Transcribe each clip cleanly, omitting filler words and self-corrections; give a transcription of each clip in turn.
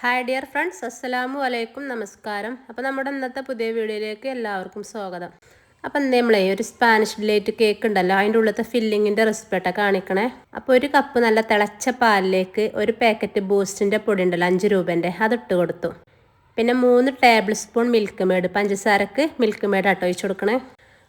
Hi dear friends, അസ്സലാമു അലൈക്കും, നമസ്കാരം. അപ്പോൾ നമ്മുടെ ഇന്നത്തെ പുതിയ വീഡിയോയിലേക്ക് എല്ലാവർക്കും സ്വാഗതം. അപ്പം നമ്മളെ ഒരു സ്പാനിഷ് ഡിലൈറ്റ് കേക്ക് ഉണ്ടല്ലോ, അതിൻ്റെ ഉള്ളത്തെ ഫില്ലിങ്ങിൻ്റെ റെസിപ്പിയായിട്ടാണ് കാണിക്കണേ. അപ്പോൾ ഒരു കപ്പ് നല്ല തിളച്ച പാലിലേക്ക് ഒരു പാക്കറ്റ് ബൂസ്റ്റിൻ്റെ പൊടി ഉണ്ടല്ലോ, 5 രൂപേൻ്റെ, അതിട്ട് കൊടുത്തു. പിന്നെ 3 ടേബിൾ സ്പൂൺ മിൽക്ക് മേഡ്, പഞ്ചസാരക്ക് മിൽക്ക് മേഡ് ആട്ടോ ഒഴിച്ച് കൊടുക്കണേ.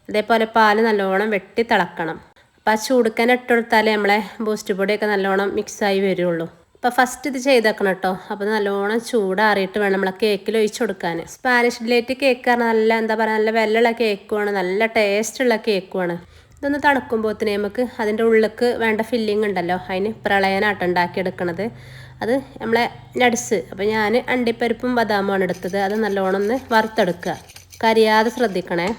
അതേപോലെ പാല് നല്ലോണം വെട്ടി തിളക്കണം. അപ്പോൾ ആ ചൂടുക്കനെ ഇട്ട് കൊടുത്താലേ നമ്മളെ ബൂസ്റ്റ് പൊടിയൊക്കെ നല്ലോണം മിക്സായി വരുള്ളൂ. അപ്പോൾ ഫസ്റ്റ് ഇത് ചെയ്തേക്കണം കേട്ടോ. അപ്പോൾ നല്ലോണം ചൂടാറിയിട്ട് വേണം നമ്മളെ കേക്കിൽ ഒഴിച്ച് കൊടുക്കാൻ. സ്പാനിഷ് ഡിലൈറ്റ് കേക്ക് പറഞ്ഞാൽ നല്ല എന്താ പറയുക, നല്ല വെല്ലുള്ള കേക്കുമാണ്, നല്ല ടേസ്റ്റുള്ള കേക്കുമാണ്. ഇതൊന്ന് തണുക്കുമ്പോഴത്തേന് നമുക്ക് അതിൻ്റെ ഉള്ളിലേക്ക് വേണ്ട ഫില്ലിങ് ഉണ്ടല്ലോ, അതിന് പ്രളയനാട്ടം ഉണ്ടാക്കിയെടുക്കണത്. അത് നമ്മളെ നട്സ്, അപ്പോൾ ഞാൻ അണ്ടിപ്പരിപ്പും ബദാമുമാണ് എടുത്തത്. അത് നല്ലോണം ഒന്ന് വറുത്തെടുക്കുക, കരിയാതെ ശ്രദ്ധിക്കണേ.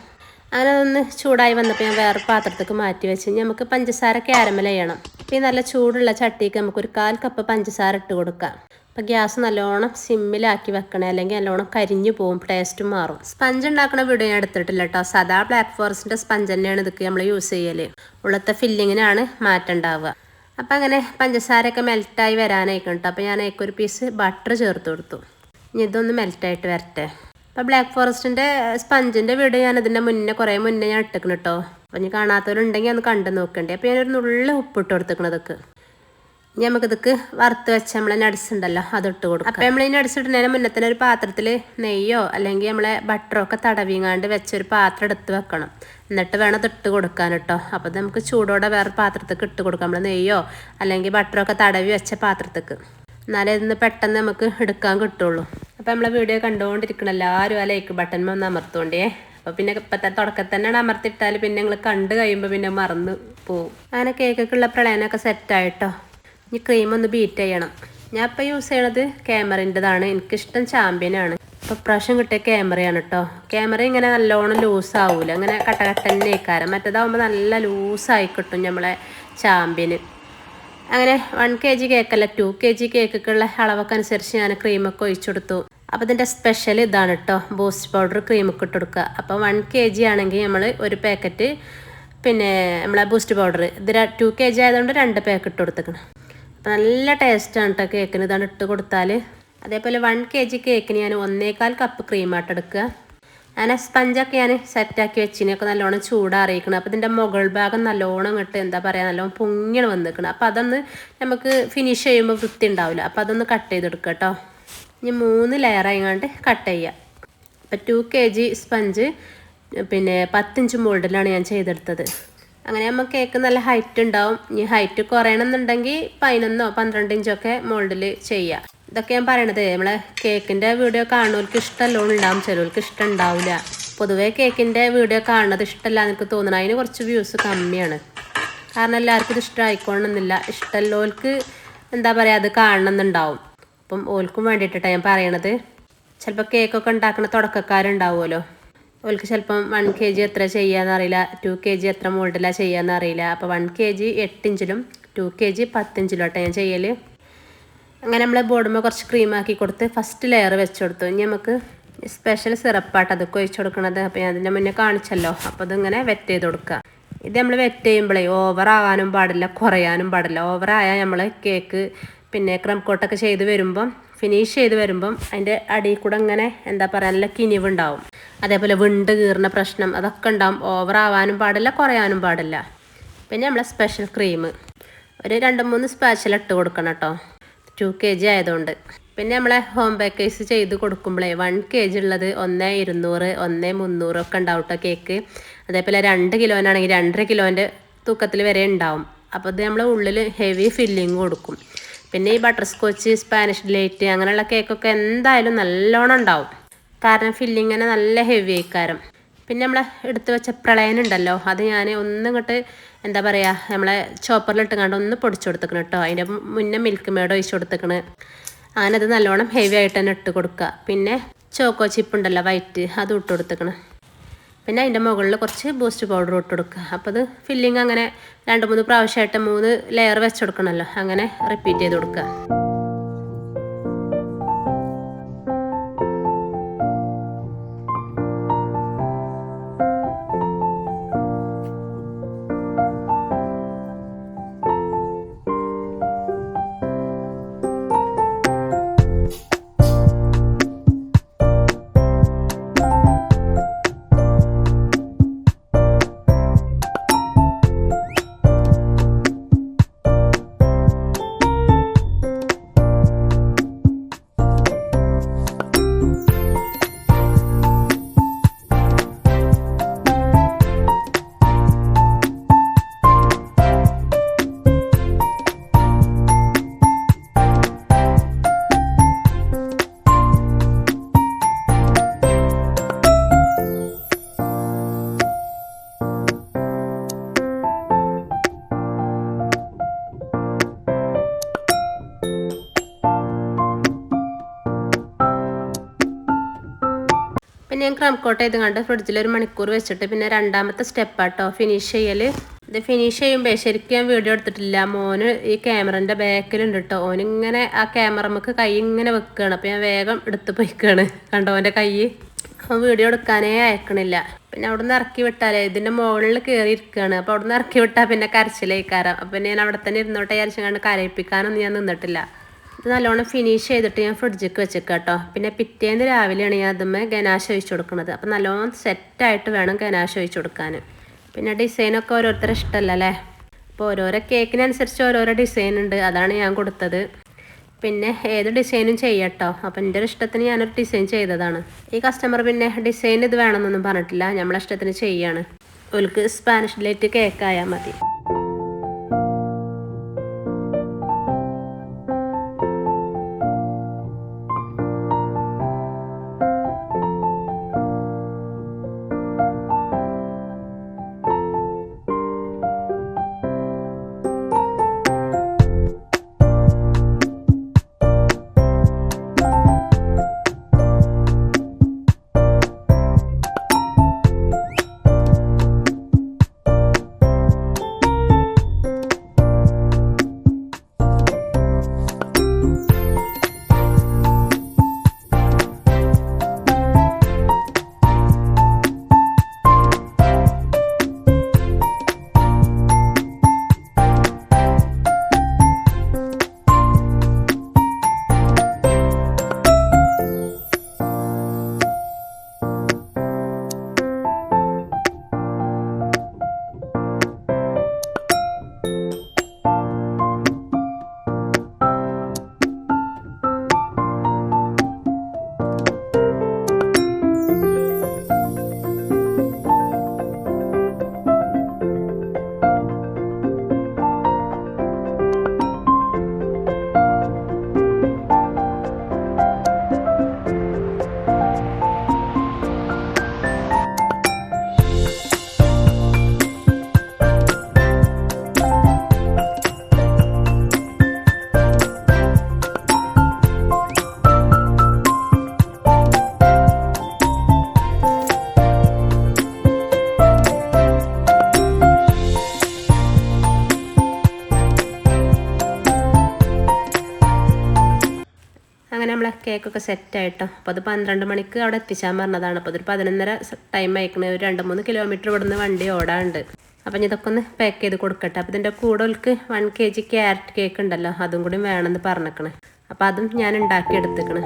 അങ്ങനെ ഒന്ന് ചൂടായി വന്നപ്പോൾ ഞാൻ വേറെ പാത്രത്തേക്ക് മാറ്റി വെച്ച് നമുക്ക് പഞ്ചസാര ക്യാരമൽ ചെയ്യണം. അപ്പോൾ ഈ നല്ല ചൂടുള്ള ചട്ടിക്ക് നമുക്കൊരു 1/4 കപ്പ് പഞ്ചസാര ഇട്ട് കൊടുക്കാം. അപ്പോൾ ഗ്യാസ് നല്ലോണം സിമ്മിലാക്കി വെക്കണേ, അല്ലെങ്കിൽ നല്ലോണം കരിഞ്ഞു പോകും, ടേസ്റ്റും മാറും. സ്പഞ്ച് ഉണ്ടാക്കുന്ന വീഡിയോ ഞാൻ എടുത്തിട്ടില്ല കേട്ടോ. സാധാ ബ്ലാക്ക് ഫോറസ്റ്റിൻ്റെ സ്പഞ്ച് തന്നെയാണ് ഇതൊക്കെ നമ്മൾ യൂസ് ചെയ്യൽ. ഉള്ളത്തെ ഫില്ലിങ്ങിനാണ് മാറ്റം ഉണ്ടാവുക. അപ്പം അങ്ങനെ പഞ്ചസാരയൊക്കെ മെൽറ്റായി വരാനായിക്കും കേട്ടോ. അപ്പോൾ ഞാൻ ഒരു പീസ് ബട്ടർ ചേർത്ത് കൊടുത്തു. ഇനി ഇതൊന്ന് മെൽറ്റായിട്ട് വരട്ടെ. അപ്പോൾ ബ്ലാക്ക് ഫോറസ്റ്റിൻ്റെ സ്പഞ്ചിൻ്റെ വീഡിയോ ഞാൻ ഇതിൻ്റെ കുറേ മുന്നേ ഞാൻ ഇട്ടിക്കണം കേട്ടോ. അപ്പോൾ ഇനി കാണാത്തവരുണ്ടെങ്കിൽ ഒന്ന് കണ്ടു നോക്കണ്ടേ. അപ്പോൾ ഞാനൊരു നുള്ളി ഉപ്പിട്ട് കൊടുത്തിക്കണതൊക്കെ. ഇനി നമുക്കിതൊക്കെ വറുത്ത് വെച്ച് നമ്മളെ നട്സ് ഉണ്ടല്ലോ അതിട്ട് കൊടുക്കും. അപ്പോൾ നമ്മൾ ഈ നട്സ് ഇടുന്നതിന് മുന്നേ തന്നെ ഒരു പാത്രത്തിൽ നെയ്യോ അല്ലെങ്കിൽ നമ്മളെ ബട്ടറോ ഒക്കെ തടവിങ്ങാണ്ട് വെച്ചൊരു പാത്രം എടുത്ത് വെക്കണം. എന്നിട്ട് വേണം ഇത് ഇട്ട് കൊടുക്കാൻ കേട്ടോ. അപ്പോൾ നമുക്ക് ചൂടോടെ വേറെ പാത്രത്തേക്ക് ഇട്ട് കൊടുക്കാം. നമ്മൾ നെയ്യോ അല്ലെങ്കിൽ ബട്ടറോ ഒക്കെ തടവി വെച്ച പാത്രത്തേക്ക്. എന്നാലേ ഇതിന്ന് പെട്ടെന്ന് നമുക്ക് എടുക്കാൻ കിട്ടുള്ളൂ. അപ്പോൾ നമ്മളെ വീഡിയോ കണ്ടുകൊണ്ടിരിക്കണം എല്ലാവരും ആ ലൈക്ക് ബട്ടൺ ഒന്ന് അമർത്തുകൊണ്ടേ. അപ്പോൾ പിന്നെ ഇപ്പോഴത്തെ തുടക്കത്തിൽ തന്നെയാണ് അമർത്തിയിട്ടാൽ പിന്നെ നിങ്ങൾ കണ്ട് കഴിയുമ്പോൾ പിന്നെ മറന്ന് പോവും. അങ്ങനെ കേക്കൊക്കെയുള്ള പ്രളയനൊക്കെ സെറ്റായിട്ടോ. ഇനി ക്രീം ഒന്ന് ബീറ്റ് ചെയ്യണം. ഞാൻ ഇപ്പോൾ യൂസ് ചെയ്യണത് ക്യാമറിൻ്റെതാണ്. എനിക്കിഷ്ടം ചാമ്പ്യനാണ്. അപ്പോൾ പ്രാവശ്യം കിട്ടിയ ക്യാമറയാണ് കേട്ടോ. ക്യാമറ ഇങ്ങനെ നല്ലോണം ലൂസാവൂല, അങ്ങനെ കട്ടന്നെ ഇക്കാരം. മറ്റേതാവുമ്പോൾ നല്ല ലൂസായി കിട്ടും നമ്മളെ ചാമ്പ്യന്. അങ്ങനെ 1 kg കേക്കല്ല, 2 kg കേക്കൊക്കെയുള്ള അളവൊക്കെ അനുസരിച്ച് ഞാൻ ക്രീമൊക്കെ ഒഴിച്ചെടുത്തു. അപ്പോൾ ഇതിൻ്റെ സ്പെഷ്യൽ ഇതാണ് കേട്ടോ, ബൂസ്റ്റ് പൗഡർ ക്രീമൊക്കെ ഇട്ട് കൊടുക്കുക. അപ്പോൾ 1 kg ആണെങ്കിൽ നമ്മൾ ഒരു പാക്കറ്റ് പിന്നെ നമ്മളെ ബൂസ്റ്റ് പൗഡർ, ഇത് 2 kg ആയതുകൊണ്ട് 2 പാക്കറ്റ് ഇട്ട് കൊടുത്തേക്കണം. അപ്പോൾ നല്ല ടേസ്റ്റാണ് കേട്ടോ കേക്കിന് ഇതാണ് ഇട്ട് കൊടുത്താൽ. അതേപോലെ 1 kg കേക്കിന് ഞാൻ 1/4 കപ്പ് ക്രീമായിട്ട് എടുക്കുക. അങ്ങനെ സ്പഞ്ചൊക്കെ ഞാൻ സെറ്റാക്കി വെച്ചിനൊക്കെ നല്ലോണം ചൂടാറിയിക്കണം. അപ്പോൾ ഇതിൻ്റെ മുകൾ ഭാഗം നല്ലോണം ഇട്ട് എന്താ പറയുക, നല്ലോണം പൊങ്ങിയാണ് വന്നിരിക്കണം. അപ്പോൾ അതൊന്ന് നമുക്ക് ഫിനിഷ് ചെയ്യുമ്പോൾ വൃത്തി ഉണ്ടാവില്ല. അപ്പോൾ അതൊന്ന് കട്ട് ചെയ്തെടുക്കുക കേട്ടോ. ഇനി 3 ലെയറായിങ്ങാണ്ട് കട്ട് ചെയ്യുക. അപ്പോൾ 2 kg സ്പഞ്ച് പിന്നെ 10 ഇഞ്ച് മോൾഡിലാണ് ഞാൻ ചെയ്തെടുത്തത്. അങ്ങനെ നമ്മൾ കേക്ക് നല്ല ഹൈറ്റ് ഉണ്ടാവും. ഇനി ഹൈറ്റ് കുറയണമെന്നുണ്ടെങ്കിൽ 11 or 12 ഇഞ്ചൊക്കെ മോൾഡിൽ ചെയ്യുക. ഇതൊക്കെ ഞാൻ പറയണത് നമ്മളെ കേക്കിൻ്റെ വീഡിയോ കാണുന്നവർക്ക് ഇഷ്ടമല്ലോണം ഉണ്ടാവും, ചിലവർക്ക് ഇഷ്ടം ഉണ്ടാവില്ല. പൊതുവേ കേക്കിൻ്റെ വീഡിയോ കാണുന്നത് ഇഷ്ടമല്ല എനിക്ക് തോന്നണം. അതിന് കുറച്ച് വ്യൂസ് കമ്മിയാണ്. കാരണം എല്ലാവർക്കും ഇത് ഇഷ്ടമായിക്കോണമെന്നില്ല. ഇഷ്ടമുള്ളവർക്ക് എന്താ പറയുക, അത് കാണണമെന്നുണ്ടാവും. അപ്പം ഓൽക്കും വേണ്ടിയിട്ടാണ് ഞാൻ പറയണത്. ചിലപ്പോൾ കേക്കൊക്കെ ഉണ്ടാക്കുന്ന തുടക്കക്കാരുണ്ടാവുമല്ലോ, ഓൽക്ക് ചിലപ്പം 1 kg എത്ര ചെയ്യാന്ന് അറിയില്ല, 2 kg എത്ര മോൾഡിലാണ് ചെയ്യാന്ന് അറിയില്ല. അപ്പോൾ 1 kg 8 ഇഞ്ചിലും 2 kg 10 ഇഞ്ചിലോട്ടാണ് ഞാൻ ചെയ്യൽ. അങ്ങനെ നമ്മൾ ബോർഡുമ്പോൾ കുറച്ച് ക്രീമാക്കി കൊടുത്ത് ഫസ്റ്റ് ലെയർ വെച്ച് കൊടുത്തു. ഇനി നമുക്ക് സ്പെഷ്യൽ സിറപ്പായിട്ട് അതൊക്കെ ഒഴിച്ച് കൊടുക്കണത്. അപ്പോൾ ഞാൻ അതിൻ്റെ മുന്നേ കാണിച്ചല്ലോ. അപ്പോൾ അതിങ്ങനെ വെറ്റ് ചെയ്ത് കൊടുക്കുക. ഇത് നമ്മൾ വെറ്റ് ചെയ്യുമ്പോഴേ ഓവറാകാനും പാടില്ല, കുറയാനും പാടില്ല. ഓവറായാൽ നമ്മൾ കേക്ക് പിന്നെ ക്രം കോട്ടൊക്കെ ചെയ്ത് വരുമ്പം ഫിനിഷ് ചെയ്ത് വരുമ്പം അതിൻ്റെ അടിയിൽ കൂടെ ഇങ്ങനെ എന്താ പറയുക, നല്ല കിനിവുണ്ടാവും. അതേപോലെ വിണ്ട് കീറുന്ന പ്രശ്നം അതൊക്കെ ഉണ്ടാവും. ഓവറാവാനും പാടില്ല, കുറയാനും പാടില്ല. പിന്നെ നമ്മളെ സ്പെഷ്യൽ ക്രീം ഒരു 2-3 സ്പാച്ചിൽ ഇട്ട് കൊടുക്കണം കേട്ടോ, 2 kg ആയതുകൊണ്ട്. പിന്നെ നമ്മളെ ഹോം ബേക്കേഴ്സ് ചെയ്ത് കൊടുക്കുമ്പോഴേ 1 kg ഉള്ളത് 1,200, 1,300 ഒക്കെ ഉണ്ടാവും കേട്ടോ കേക്ക്. അതേപോലെ 2 കിലോനാണെങ്കിൽ 2.5 കിലോൻ്റെ തൂക്കത്തിൽ വരെ ഉണ്ടാവും. അപ്പോൾ ഇത് നമ്മൾ ഉള്ളിൽ ഹെവി ഫില്ലിങ് കൊടുക്കും. പിന്നെ ഈ ബട്ടർ സ്കോച്ച്, സ്പാനിഷ് ഡിലൈറ്റ് അങ്ങനെയുള്ള കേക്കൊക്കെ എന്തായാലും നല്ലോണം ഉണ്ടാവും. കാരണം ഫില്ലിങ്ങനെ നല്ല ഹെവി ആയിക്കാരം. പിന്നെ നമ്മളെ എടുത്ത് വെച്ച പ്രളയനുണ്ടല്ലോ, അത് ഞാൻ ഒന്നിങ്ങോട്ട് എന്താ പറയുക, നമ്മളെ ചോപ്പറിലിട്ട് കണ്ട് ഒന്ന് പൊടിച്ചു കൊടുത്തേക്കണം കേട്ടോ. അതിൻ്റെ മുന്നേ മിൽക്ക് മേഡ് ഒഴിച്ച് കൊടുത്തേക്കണ്. അങ്ങനെ അത് നല്ലോണം ഹെവി ആയിട്ട് തന്നെ ഇട്ട് കൊടുക്കുക. പിന്നെ ചോക്കോ ചിപ്പ് ഉണ്ടല്ലോ വൈറ്റ്, അത് ഇട്ട് കൊടുത്തേക്കണം. പിന്നെ അതിൻ്റെ മുകളിൽ കുറച്ച് ബൂസ്റ്റ് പൗഡർ ഇട്ട് കൊടുക്കുക. അപ്പോൾ അത് ഫില്ലിങ് അങ്ങനെ 2-3 പ്രാവശ്യമായിട്ട് 3 ലെയർ വെച്ച് കൊടുക്കണമല്ലോ, അങ്ങനെ റിപ്പീറ്റ് ചെയ്ത് കൊടുക്കുക. പിന്നെ ഞാൻ ക്രം കോട്ട് ചെയ്ത് കണ്ട് ഫ്രിഡ്ജിൽ 1 മണിക്കൂർ വെച്ചിട്ട് പിന്നെ രണ്ടാമത്തെ സ്റ്റെപ്പാട്ടോ ഫിനിഷ് ചെയ്യൽ. ഇത് ഫിനിഷ് ചെയ്യുമ്പോൾ ശരിക്കും ഞാൻ വീഡിയോ എടുത്തിട്ടില്ല. മോന് ഈ ക്യാമറൻ്റെ ബാക്കിലുണ്ട് കേട്ടോ. ഓനിങ്ങനെ ആ ക്യാമറമ്മക്ക് കൈ ഇങ്ങനെ വെക്കുകയാണ്. അപ്പോൾ ഞാൻ വേഗം എടുത്ത് പോയിക്കാണ്. കണ്ടോ ഓൻ്റെ കൈ. അവൻ വീഡിയോ എടുക്കാനേ അയക്കണില്ല. പിന്നെ അവിടെ നിന്ന് ഇറക്കി വിട്ടാലേ ഇതിൻ്റെ മുകളിൽ കയറി ഇരിക്കുകയാണ്. അപ്പോൾ അവിടെ നിന്ന് ഇറക്കി വിട്ടാൽ പിന്നെ കരച്ചിലേക്കാരം. അപ്പം പിന്നെ ഞാൻ അവിടെ തന്നെ ഇരുന്നോട്ടെ വിചാരിച്ചു കണ്ട് കരയിപ്പിക്കാനൊന്നും ഞാൻ നിന്നിട്ടില്ല. ഇത് നല്ലോണം ഫിനിഷ് ചെയ്തിട്ട് ഞാൻ ഫ്രിഡ്ജിക്ക് വെച്ചേക്കാം കേട്ടോ. പിന്നെ പിറ്റേന്ന് രാവിലെയാണ് ഞാൻ അതുമ്മേ ഗനാശ ഒഴിച്ച് കൊടുക്കുന്നത്. അപ്പം നല്ലോണം സെറ്റായിട്ട് വേണം ഗനാശ ഒഴിച്ച് കൊടുക്കാൻ. പിന്നെ ഡിസൈനൊക്കെ ഓരോരുത്തരുടെ ഇഷ്ടമല്ല അല്ലേ. അപ്പോൾ ഓരോരോ കേക്കിനനുസരിച്ച് ഓരോരോ ഡിസൈൻ ഉണ്ട്. അതാണ് ഞാൻ കൊടുത്തത്. പിന്നെ ഏത് ഡിസൈനും ചെയ്യട്ടോ. അപ്പം എൻ്റെ ഒരു ഇഷ്ടത്തിന് ഞാനൊരു ഡിസൈൻ ചെയ്തതാണ്. ഈ കസ്റ്റമർ പിന്നെ ഡിസൈൻ ഇത് വേണമെന്നൊന്നും പറഞ്ഞിട്ടില്ല. നമ്മളെ ഇഷ്ടത്തിന് ചെയ്യാണ്. ഓൾക്ക് സ്പാനിഷ് ഡിലൈറ്റ് കേക്കായാൽ മതി. അങ്ങനെ നമ്മളെ കേക്കൊക്കെ സെറ്റായിട്ടോ. അപ്പോൾ അത് 12 മണിക്ക് അവിടെ എത്തിച്ചാൽ പറഞ്ഞതാണ്. അപ്പോൾ അതൊരു 11:30 ടൈം അയക്കണേ. ഒരു 2-3 കിലോമീറ്റർ ഇവിടുന്ന് വണ്ടി ഓടാണ്ട്. അപ്പം ഇതൊക്കെ ഒന്ന് പാക്ക് ചെയ്ത് കൊടുക്കട്ടെ. അപ്പോൾ ഇതിൻ്റെ കൂടെ ഓൾക്ക് 1 kg ക്യാരറ്റ് കേക്ക് ഉണ്ടല്ലോ, അതും കൂടി വേണമെന്ന് പറഞ്ഞേക്കണേ. അപ്പോൾ അതും ഞാൻ ഉണ്ടാക്കി എടുത്തേക്കണേ.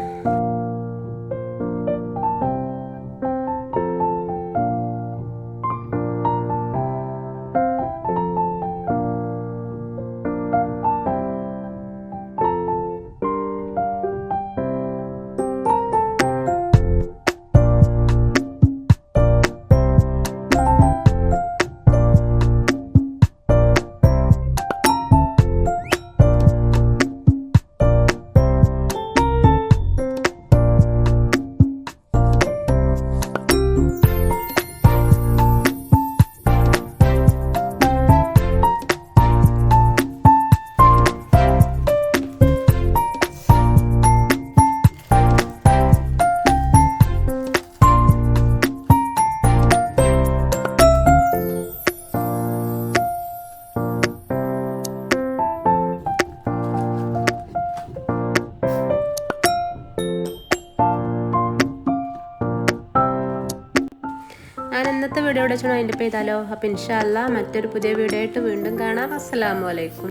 ഞാൻ ഇന്നത്തെ വീഡിയോ ഇവിടെ വെച്ചാൽ അതിൻ്റെ ചെയ്താലോ. അപ്പോൾ ഇൻഷാ അല്ലാ മറ്റൊരു പുതിയ വീഡിയോ ആയിട്ട് വീണ്ടും കാണാം. അസ്സലാമു അലൈക്കും.